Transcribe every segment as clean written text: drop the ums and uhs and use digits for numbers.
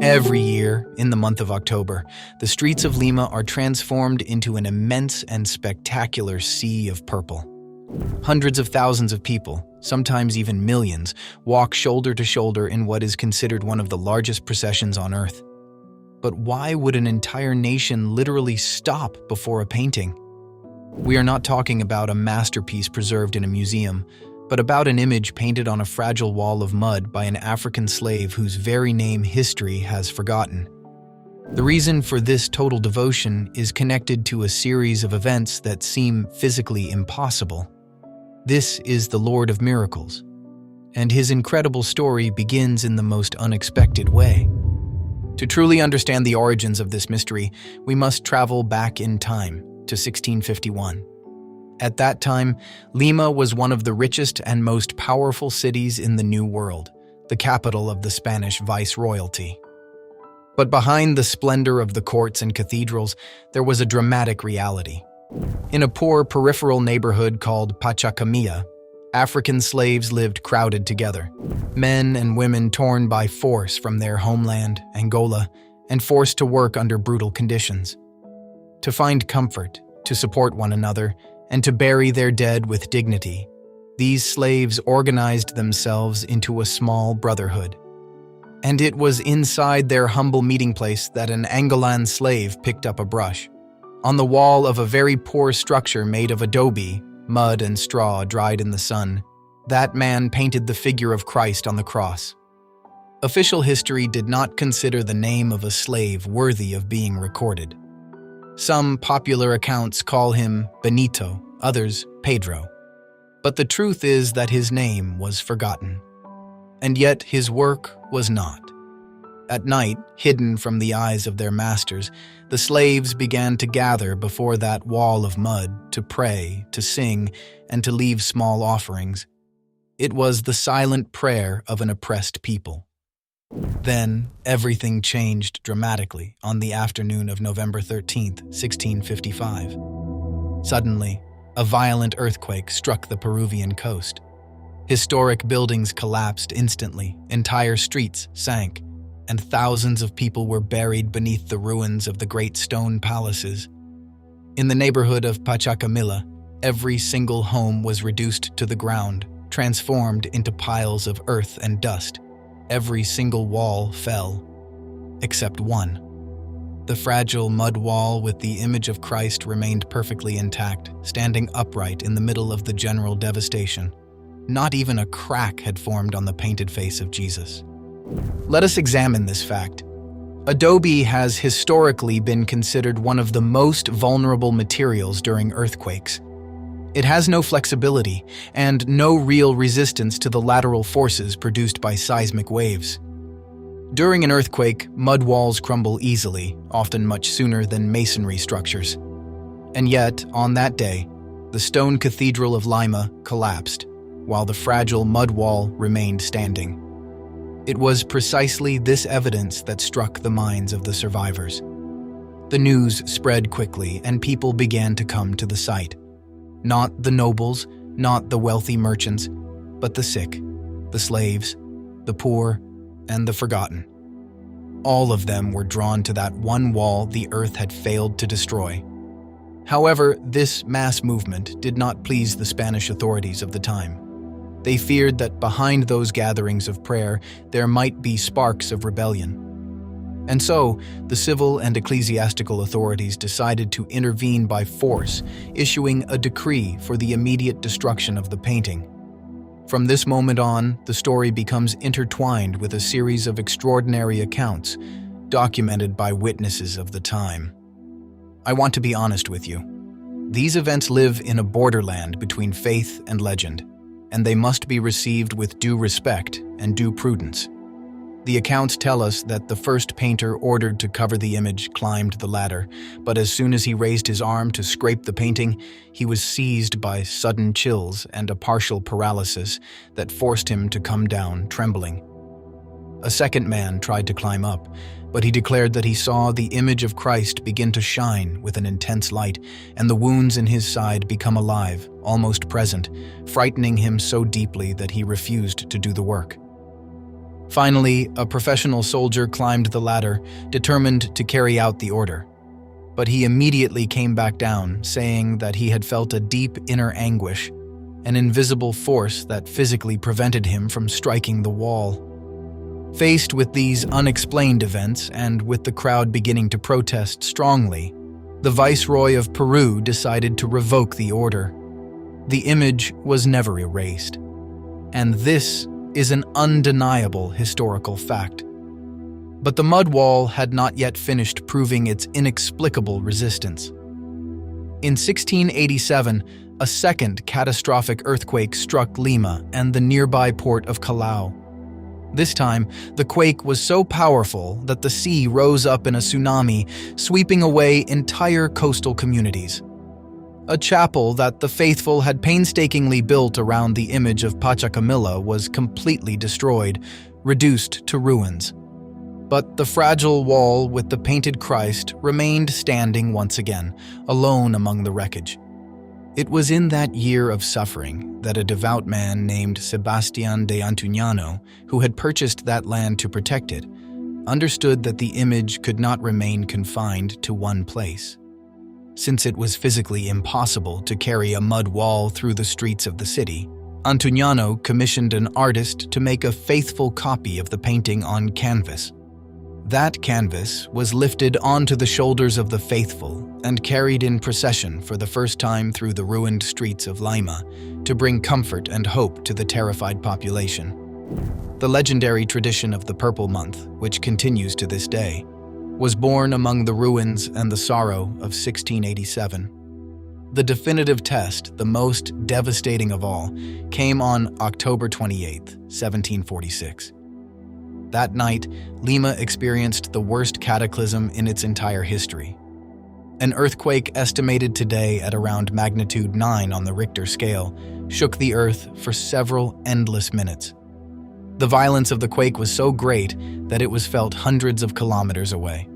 Every year, in the month of October, the streets of Lima are transformed into an immense and spectacular sea of purple. Hundreds of thousands of people, sometimes even millions, walk shoulder to shoulder in what is considered one of the largest processions on Earth. But why would an entire nation literally stop before a painting? We are not talking about a masterpiece preserved in a museum, but about an image painted on a fragile wall of mud by an African slave whose very name history has forgotten. The reason for this total devotion is connected to a series of events that seem physically impossible. This is the Lord of Miracles, and his incredible story begins in the most unexpected way. To truly understand the origins of this mystery, we must travel back in time to 1651. At that time, Lima was one of the richest and most powerful cities in the New World, the capital of the Spanish Viceroyalty. But behind the splendor of the courts and cathedrals, there was a dramatic reality. In a poor peripheral neighborhood called Pachacamilla, African slaves lived crowded together, men and women torn by force from their homeland, Angola, and forced to work under brutal conditions. To find comfort, to support one another, and to bury their dead with dignity, these slaves organized themselves into a small brotherhood. And it was inside their humble meeting place that an Angolan slave picked up a brush. On the wall of a very poor structure made of adobe, mud and straw dried in the sun, that man painted the figure of Christ on the cross. Official history did not consider the name of a slave worthy of being recorded. Some popular accounts call him Benito, others Pedro. But the truth is that his name was forgotten. And yet his work was not. At night, hidden from the eyes of their masters, the slaves began to gather before that wall of mud to pray, to sing, and to leave small offerings. It was the silent prayer of an oppressed people. Then, everything changed dramatically on the afternoon of November 13th, 1655. Suddenly, a violent earthquake struck the Peruvian coast. Historic buildings collapsed instantly, entire streets sank, and thousands of people were buried beneath the ruins of the great stone palaces. In the neighborhood of Pachacamilla, every single home was reduced to the ground, transformed into piles of earth and dust. Every single wall fell, except one. The fragile mud wall with the image of Christ remained perfectly intact, standing upright in the middle of the general devastation. Not even a crack had formed on the painted face of Jesus. Let us examine this fact. Adobe has historically been considered one of the most vulnerable materials during earthquakes. It has no flexibility and no real resistance to the lateral forces produced by seismic waves. During an earthquake, mud walls crumble easily, often much sooner than masonry structures. And yet, on that day, the stone cathedral of Lima collapsed, while the fragile mud wall remained standing. It was precisely this evidence that struck the minds of the survivors. The news spread quickly, and people began to come to the site. Not the nobles, not the wealthy merchants, but the sick, the slaves, the poor, and the forgotten. All of them were drawn to that one wall the earth had failed to destroy. However, this mass movement did not please the Spanish authorities of the time. They feared that behind those gatherings of prayer there might be sparks of rebellion. And so, the civil and ecclesiastical authorities decided to intervene by force, issuing a decree for the immediate destruction of the painting. From this moment on, the story becomes intertwined with a series of extraordinary accounts, documented by witnesses of the time. I want to be honest with you. These events live in a borderland between faith and legend, and they must be received with due respect and due prudence. The accounts tell us that the first painter ordered to cover the image climbed the ladder, but as soon as he raised his arm to scrape the painting, he was seized by sudden chills and a partial paralysis that forced him to come down, trembling. A second man tried to climb up, but he declared that he saw the image of Christ begin to shine with an intense light, and the wounds in his side become alive, almost present, frightening him so deeply that he refused to do the work. Finally, a professional soldier climbed the ladder, determined to carry out the order. But he immediately came back down, saying that he had felt a deep inner anguish, an invisible force that physically prevented him from striking the wall. Faced with these unexplained events, and with the crowd beginning to protest strongly, the Viceroy of Peru decided to revoke the order. The image was never erased, and this is an undeniable historical fact. But the mud wall had not yet finished proving its inexplicable resistance. In 1687, a second catastrophic earthquake struck Lima and the nearby port of Callao. This time, the quake was so powerful that the sea rose up in a tsunami, sweeping away entire coastal communities. A chapel that the faithful had painstakingly built around the image of Pachacamilla was completely destroyed, reduced to ruins. But the fragile wall with the painted Christ remained standing once again, alone among the wreckage. It was in that year of suffering that a devout man named Sebastián de Antuñano, who had purchased that land to protect it, understood that the image could not remain confined to one place. Since it was physically impossible to carry a mud wall through the streets of the city, Antuñano commissioned an artist to make a faithful copy of the painting on canvas. That canvas was lifted onto the shoulders of the faithful and carried in procession for the first time through the ruined streets of Lima to bring comfort and hope to the terrified population. The legendary tradition of the Purple Month, which continues to this day, was born among the ruins and the sorrow of 1687. The definitive test, the most devastating of all, came on October 28, 1746. That night, Lima experienced the worst cataclysm in its entire history. An earthquake estimated today at around magnitude 9 on the Richter scale shook the earth for several endless minutes. The violence of the quake was so great that it was felt hundreds of kilometers away.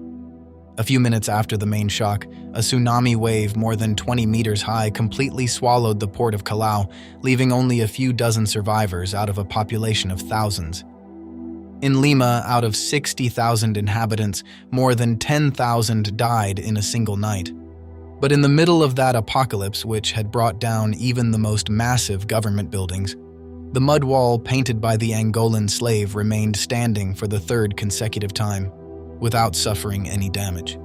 A few minutes after the main shock, a tsunami wave more than 20 meters high completely swallowed the port of Callao, leaving only a few dozen survivors out of a population of thousands. In Lima, out of 60,000 inhabitants, more than 10,000 died in a single night. But in the middle of that apocalypse, which had brought down even the most massive government buildings, the mud wall painted by the Angolan slave remained standing for the third consecutive time, without suffering any damage.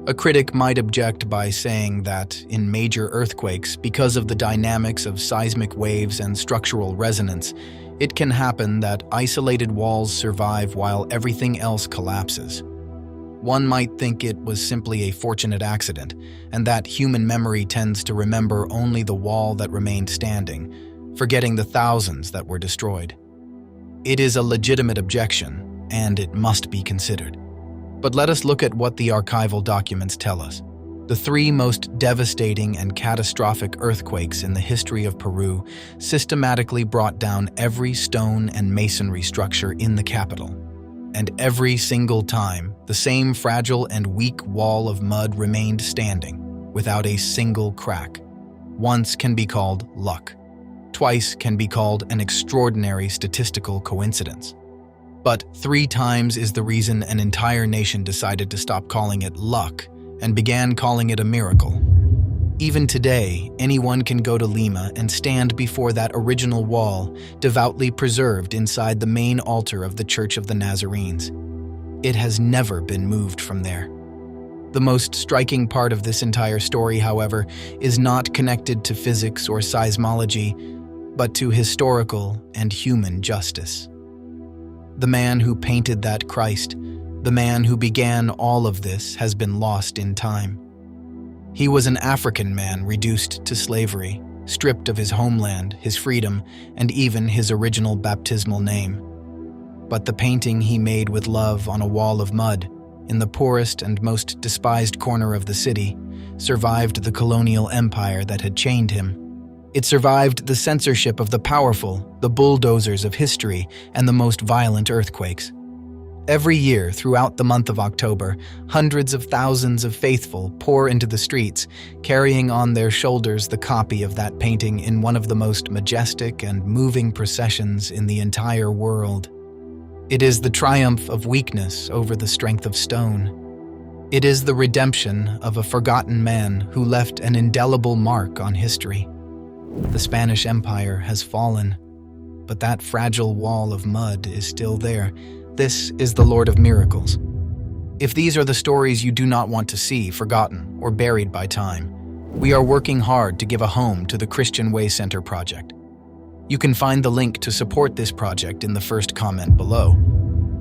A critic might object by saying that, in major earthquakes, because of the dynamics of seismic waves and structural resonance, it can happen that isolated walls survive while everything else collapses. One might think it was simply a fortunate accident, and that human memory tends to remember only the wall that remained standing, forgetting the thousands that were destroyed. It is a legitimate objection, and it must be considered. But let us look at what the archival documents tell us. The three most devastating and catastrophic earthquakes in the history of Peru systematically brought down every stone and masonry structure in the capital. And every single time, the same fragile and weak wall of mud remained standing, without a single crack. Once can be called luck. Twice can be called an extraordinary statistical coincidence. But 3 times is the reason an entire nation decided to stop calling it luck and began calling it a miracle. Even today, anyone can go to Lima and stand before that original wall, devoutly preserved inside the main altar of the Church of the Nazarenes. It has never been moved from there. The most striking part of this entire story, however, is not connected to physics or seismology, but to historical and human justice. The man who painted that Christ, the man who began all of this, has been lost in time. He was an African man reduced to slavery, stripped of his homeland, his freedom, and even his original baptismal name. But the painting he made with love on a wall of mud, in the poorest and most despised corner of the city, survived the colonial empire that had chained him. It survived the censorship of the powerful, the bulldozers of history, and the most violent earthquakes. Every year, throughout the month of October, hundreds of thousands of faithful pour into the streets, carrying on their shoulders the copy of that painting in one of the most majestic and moving processions in the entire world. It is the triumph of weakness over the strength of stone. It is the redemption of a forgotten man who left an indelible mark on history. The Spanish Empire has fallen, but that fragile wall of mud is still there. This is the Lord of miracles. If these are the stories you do not want to see, forgotten or buried by time, we are working hard to give a home to the Christian Way Center project. You can find the link to support this project in the first comment below.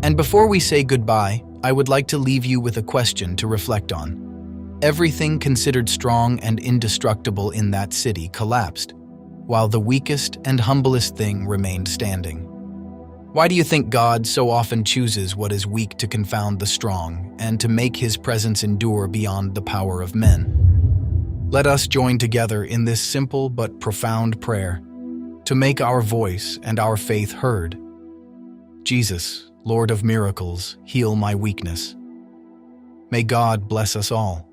And before we say goodbye, I would like to leave you with a question to reflect on. Everything considered strong and indestructible in that city collapsed, while the weakest and humblest thing remained standing. Why do you think God so often chooses what is weak to confound the strong and to make His presence endure beyond the power of men? Let us join together in this simple but profound prayer to make our voice and our faith heard. Jesus, Lord of miracles, heal my weakness. May God bless us all.